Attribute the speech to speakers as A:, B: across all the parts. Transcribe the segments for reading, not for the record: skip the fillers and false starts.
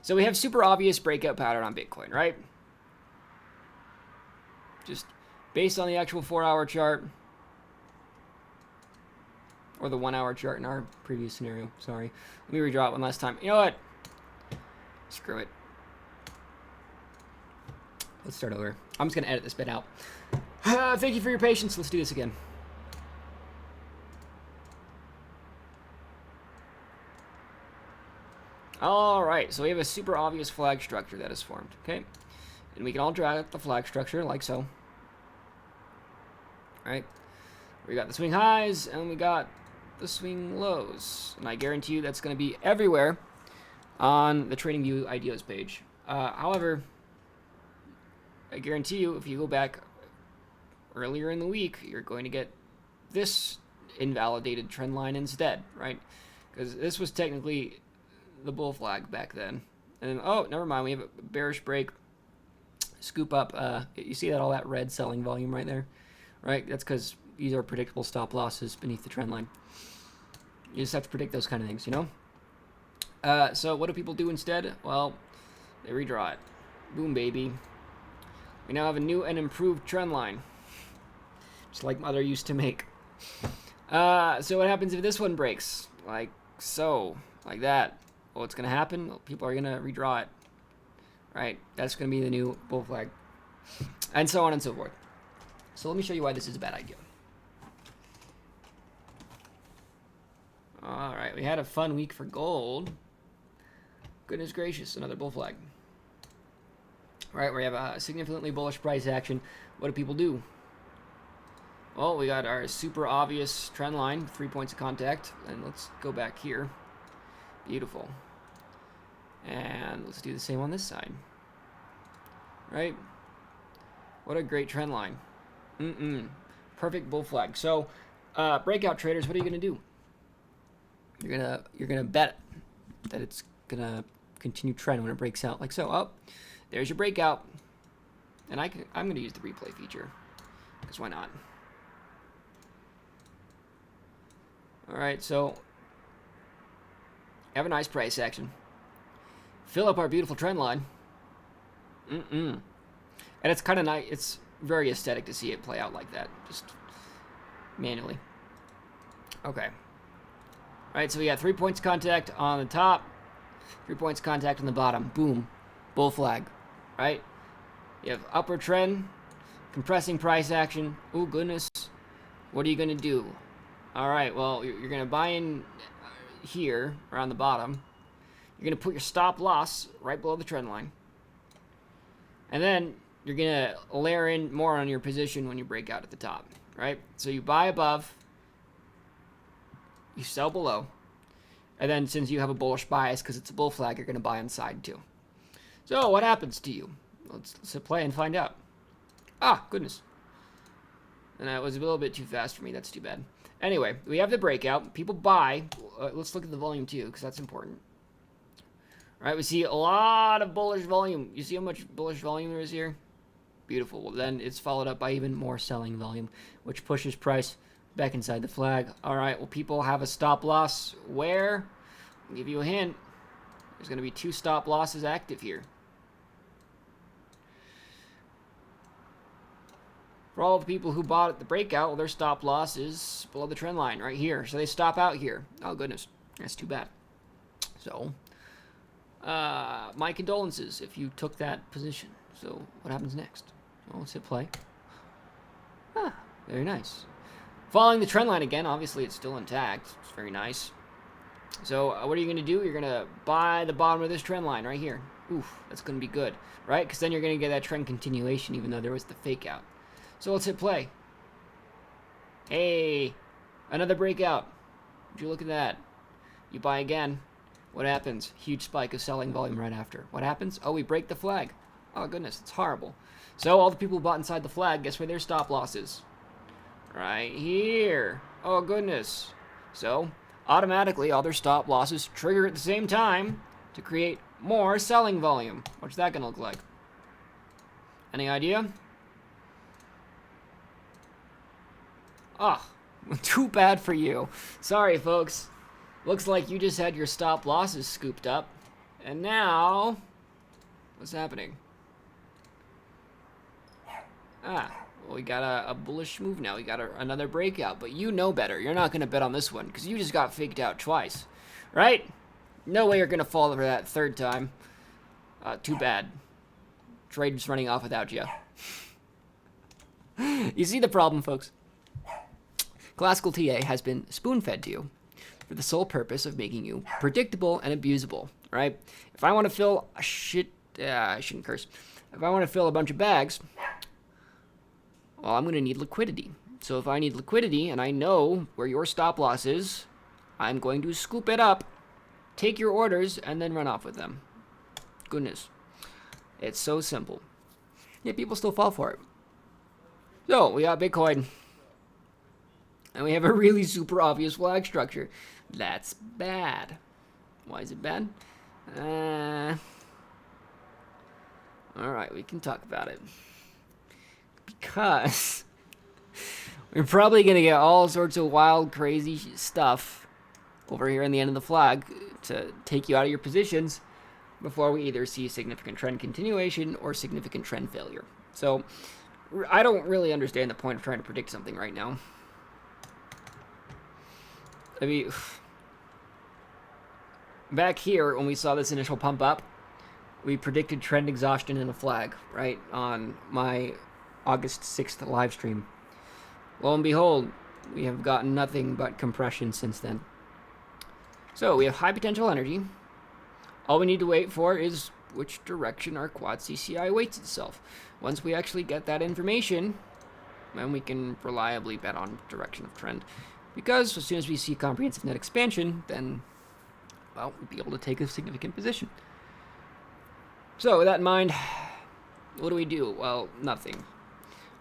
A: So we have super obvious breakout pattern on Bitcoin, right? Just based on the actual 4-hour chart. Or the 1-hour chart in our previous scenario. Sorry. Let me redraw it one last time. You know what? Screw it. Let's start over. I'm just going to edit this bit out. Thank you for your patience. Let's do this again. Alright, so we have a super obvious flag structure that is formed, okay? And we can all drag the flag structure like so. Right? We got the swing highs, and we got the swing lows. And I guarantee you that's going to be everywhere on the TradingView Ideas page. However, I guarantee you if you go back earlier in the week, you're going to get this invalidated trend line instead, right? Because this was technically the bull flag back then. And oh, never mind, we have a bearish break. Scoop up. You see that all that red selling volume right there? Right? That's because these are predictable stop losses beneath the trend line. You just have to predict those kind of things, you know? So what do people do instead? Well, they redraw it. Boom, baby. We now have a new and improved trend line. Just like Mother used to make. So what happens if this one breaks? Like so. Like that. Well, what's going to happen? Well, people are going to redraw it. Right? That's going to be the new bull flag. And so on and so forth. So let me show you why this is a bad idea. Alright, we had a fun week for gold. Goodness gracious, another bull flag. Alright, we have a significantly bullish price action. What do people do? Well, we got our super obvious trend line, 3 points of contact. And let's go back here. Beautiful. And let's do the same on this side. Right? What a great trend line. Perfect bull flag. So, breakout traders, what are you going to do? You're gonna bet that it's gonna continue trend when it breaks out like so. Oh, there's your breakout. And I'm gonna use the replay feature. Because why not? Alright, so have a nice price action. Fill up our beautiful trend line. And it's kind of nice. It's very aesthetic to see it play out like that. Just manually. Okay. Alright, so we got 3 points contact on the top. 3 points contact on the bottom. Boom. Bull flag. Right? You have upward trend. Compressing price action. Oh, goodness. What are you going to do? Alright, well, you're going to buy in here, around the bottom. You're going to put your stop loss right below the trend line. And then you're going to layer in more on your position when you break out at the top. Right? So you buy above. You sell below. And then since you have a bullish bias because it's a bull flag, you're going to buy on side too. So what happens to you? Let's play and find out. Ah, goodness. And that was a little bit too fast for me. That's too bad. Anyway, we have the breakout. People buy. Let's look at the volume too because that's important. All right, we see a lot of bullish volume. You see how much bullish volume there is here? Beautiful. Well, then it's followed up by even more selling volume, which pushes price back inside the flag. All right, well, people have a stop loss where? I'll give you a hint. There's going to be 2 stop losses active here. For all the people who bought at the breakout, well, their stop loss is below the trend line right here. So they stop out here. Oh, goodness. That's too bad. So, my condolences if you took that position. So, what happens next? Well, let's hit play. Ah, very nice. Following the trend line again, obviously it's still intact. It's very nice. So what are you going to do? You're going to buy the bottom of this trend line right here. Oof, that's going to be good, right? Because then you're going to get that trend continuation even though there was the fake out. So let's hit play. Hey, another breakout. Would you look at that? You buy again. What happens? Huge spike of selling volume right after. What happens? Oh, we break the flag. Oh, goodness, it's horrible. So all the people who bought inside the flag, guess where their stop loss is? Right here. Oh, goodness. So, automatically, all their stop losses trigger at the same time to create more selling volume. What's that going to look like? Any idea? Ah, too bad for you. Sorry, folks. Looks like you just had your stop losses scooped up. And now, what's happening? Well, we got a bullish move now. We got another breakout, but you know better. You're not going to bet on this one because you just got faked out twice, right? No way you're going to fall for that third time. Too bad. Trade's running off without you. You see the problem, folks? Classical TA has been spoon-fed to you for the sole purpose of making you predictable and abusable, right? If I want to fill a I shouldn't curse. If I want to fill a bunch of bags, well, I'm going to need liquidity. So if I need liquidity and I know where your stop loss is, I'm going to scoop it up, take your orders, and then run off with them. Goodness. It's so simple. Yet people still fall for it. So, we got Bitcoin. And we have a really super obvious flag structure. That's bad. Why is it bad? Alright, we can talk about it. Because we're probably going to get all sorts of wild, crazy stuff over here in the end of the flag to take you out of your positions before we either see significant trend continuation or significant trend failure. So, I don't really understand the point of trying to predict something right now. I mean, back here, when we saw this initial pump up, we predicted trend exhaustion in a flag, right, on my August 6th live stream. Lo and behold, we have gotten nothing but compression since then. So, we have high potential energy. All we need to wait for is which direction our quad CCI weights itself. Once we actually get that information, then we can reliably bet on direction of trend. Because as soon as we see comprehensive net expansion, then, well, we'll be able to take a significant position. So, with that in mind, what do we do? Well, nothing.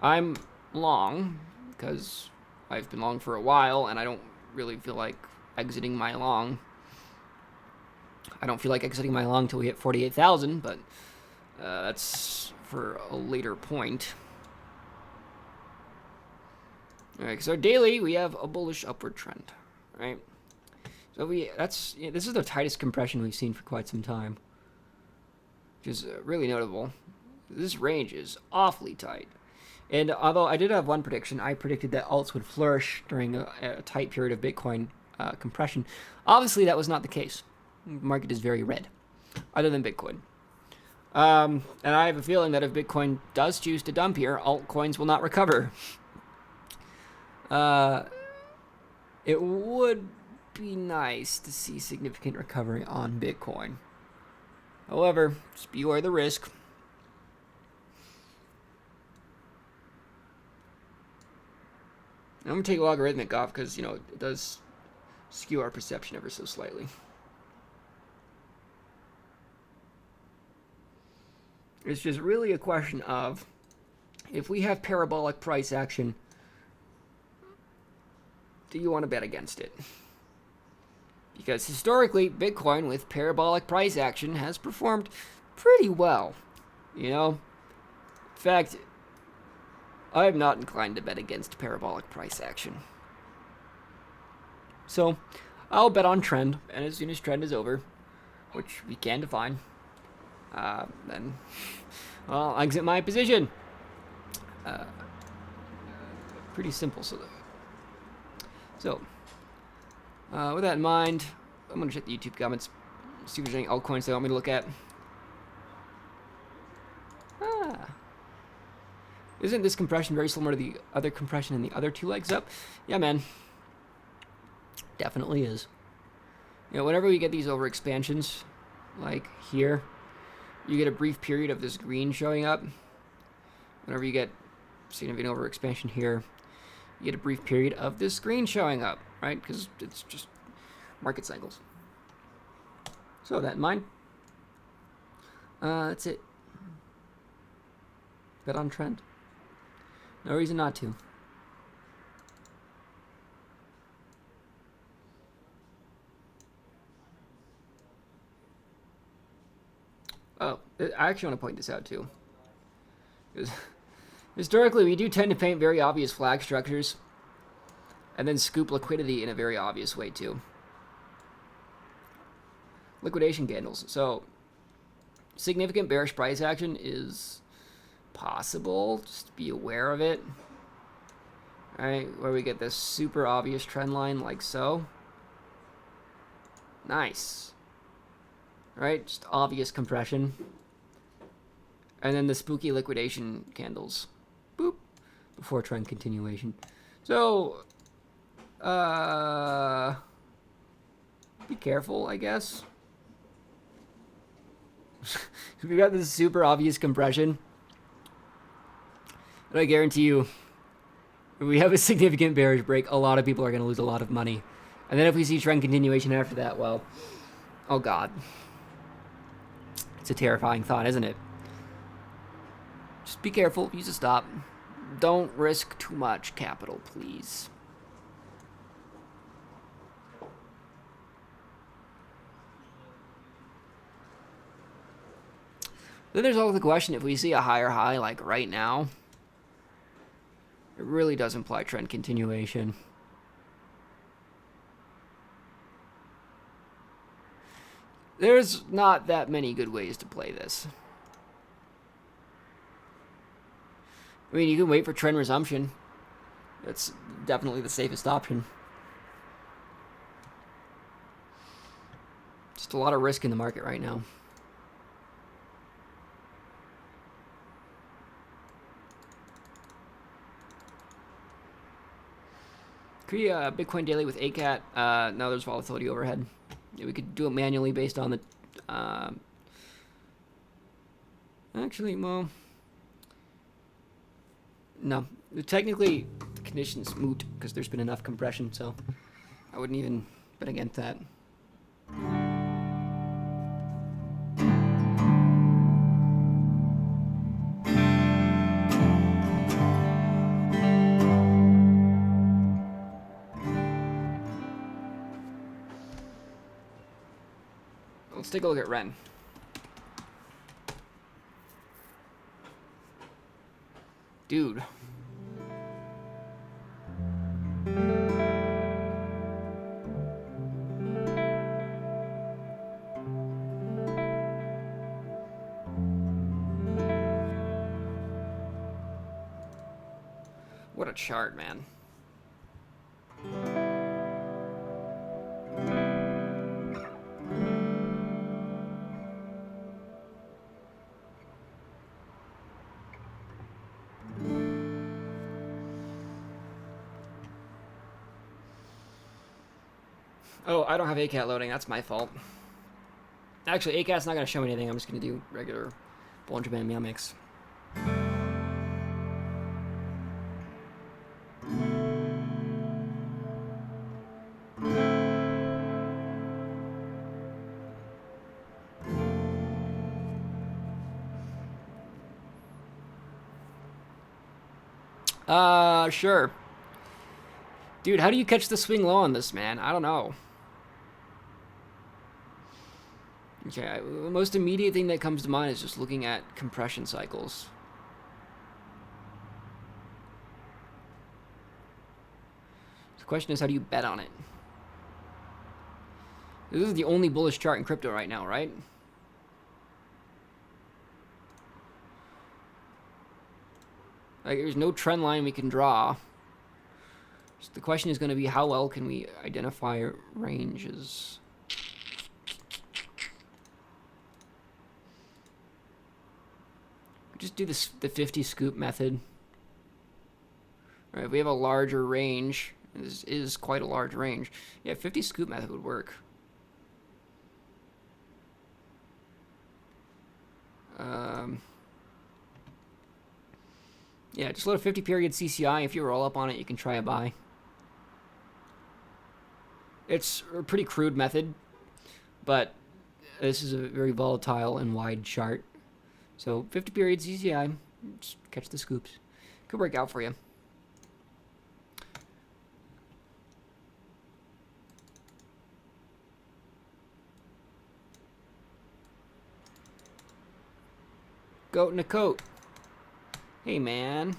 A: I'm long, because I've been long for a while, and I don't really feel like exiting my long. I don't feel like exiting my long until we hit 48,000, but that's for a later point. Alright, so daily we have a bullish upward trend, right? So this is the tightest compression we've seen for quite some time, which is really notable. This range is awfully tight. And although I did have one prediction, I predicted that alts would flourish during a tight period of Bitcoin compression. Obviously, that was not the case. The market is very red, other than Bitcoin. And I have a feeling that if Bitcoin does choose to dump here, altcoins will not recover. It would be nice to see significant recovery on Bitcoin. However, just beware the risk. I'm going to take logarithmic off because, it does skew our perception ever so slightly. It's just really a question of, if we have parabolic price action, do you want to bet against it? Because historically, Bitcoin with parabolic price action has performed pretty well. In fact, I'm not inclined to bet against parabolic price action. So, I'll bet on trend, and as soon as trend is over, which we can define, then I'll exit my position. Pretty simple. So, with that in mind, I'm going to check the YouTube comments, see if there's any altcoins they want me to look at. Isn't this compression very similar to the other compression in the other two legs up? Yeah, man. Definitely is. Whenever we get these overexpansions, like here, you get a brief period of this green showing up. Whenever you get significant overexpansion here, you get a brief period of this green showing up, right? Because it's just market cycles. So with that in mind, that's it. Bet on trend. No reason not to. Oh, I actually want to point this out too. Because historically, we do tend to paint very obvious flag structures and then scoop liquidity in a very obvious way too. liquidation candles. So significant bearish price action is possible. Just be aware of it. All right, where we get this super obvious trend line like so. Nice. All right, just obvious compression. And then the spooky liquidation candles. Boop. Before trend continuation. So, be careful, I guess. We got this super obvious compression. But I guarantee you, if we have a significant bearish break, a lot of people are going to lose a lot of money. And then if we see trend continuation after that, well, oh God. It's a terrifying thought, isn't it? Just be careful. Use a stop. Don't risk too much capital, please. Then there's also the question, if we see a higher high like right now, it really does imply trend continuation. There's not that many good ways to play this. I mean, you can wait for trend resumption. That's definitely the safest option. Just a lot of risk in the market right now. Create a Bitcoin daily with ACAT. Now there's volatility overhead. Yeah, we could do it manually based on the... actually, well... No. Technically, the condition's moot because there's been enough compression, so I wouldn't even bet against that. Let's take a look at Ren. Dude. What a chart, man. Oh, I don't have ACAT loading. That's my fault. Actually, ACAT's not going to show me anything. I'm just going to do regular Bollinger Band meal mix. Sure. Dude, how do you catch the swing low on this, man? I don't know. Okay, the most immediate thing that comes to mind is just looking at compression cycles. The question is, how do you bet on it? This is the only bullish chart in crypto right now, right? Like, there's no trend line we can draw. So the question is going to be, how well can we identify ranges? Just do this, the 50 scoop method. All right, if we have a larger range, this is quite a large range. Yeah, 50 scoop method would work. Yeah, just load a 50 period CCI. If you roll up on it, you can try a buy. It's a pretty crude method, but this is a very volatile and wide chart. So 50 period CCI, just catch the scoops. Could work out for you. Goat in a coat. Hey, man.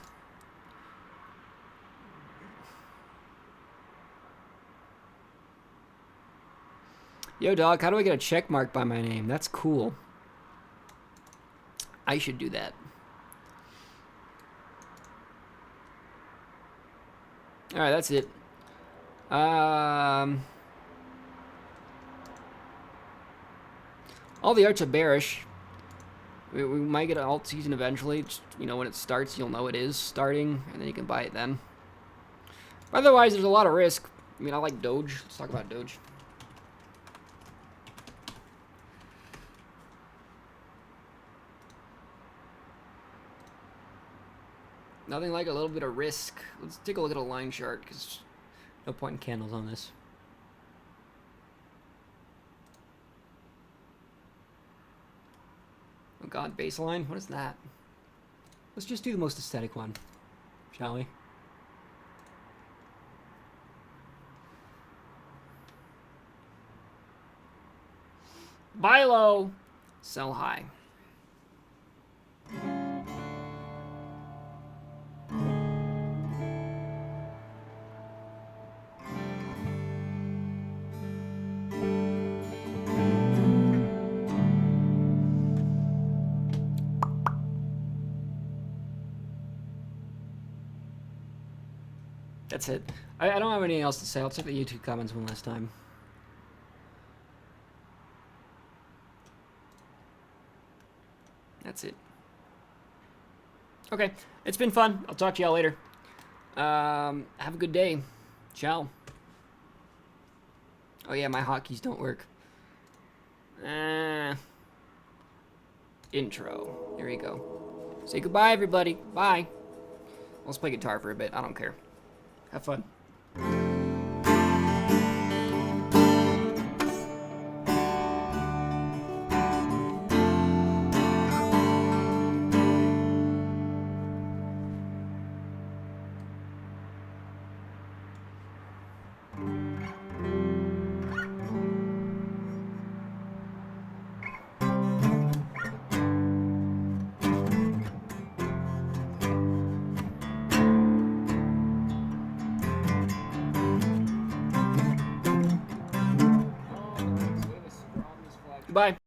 A: Yo, dog, how do I get a check mark by my name? That's cool. I should do that. Alright, that's it. All the arts are bearish. We might get an alt season eventually. Just, you know, when it starts, you'll know it is starting, and then you can buy it then. Otherwise, there's a lot of risk. I mean, I like Doge. Let's talk about Doge. Nothing like a little bit of risk. Let's take a look at a line chart, because no point in candles on this. Oh god, baseline? What is that? Let's just do the most aesthetic one, shall we? Buy low, sell high. That's it. I don't have anything else to say. I'll check the YouTube comments one last time. That's it. Okay, it's been fun. I'll talk to y'all later. Have a good day. Ciao. Oh yeah, my hotkeys don't work. Intro. Here we go. Say goodbye, everybody. Bye. Let's play guitar for a bit. I don't care. Have fun. Goodbye.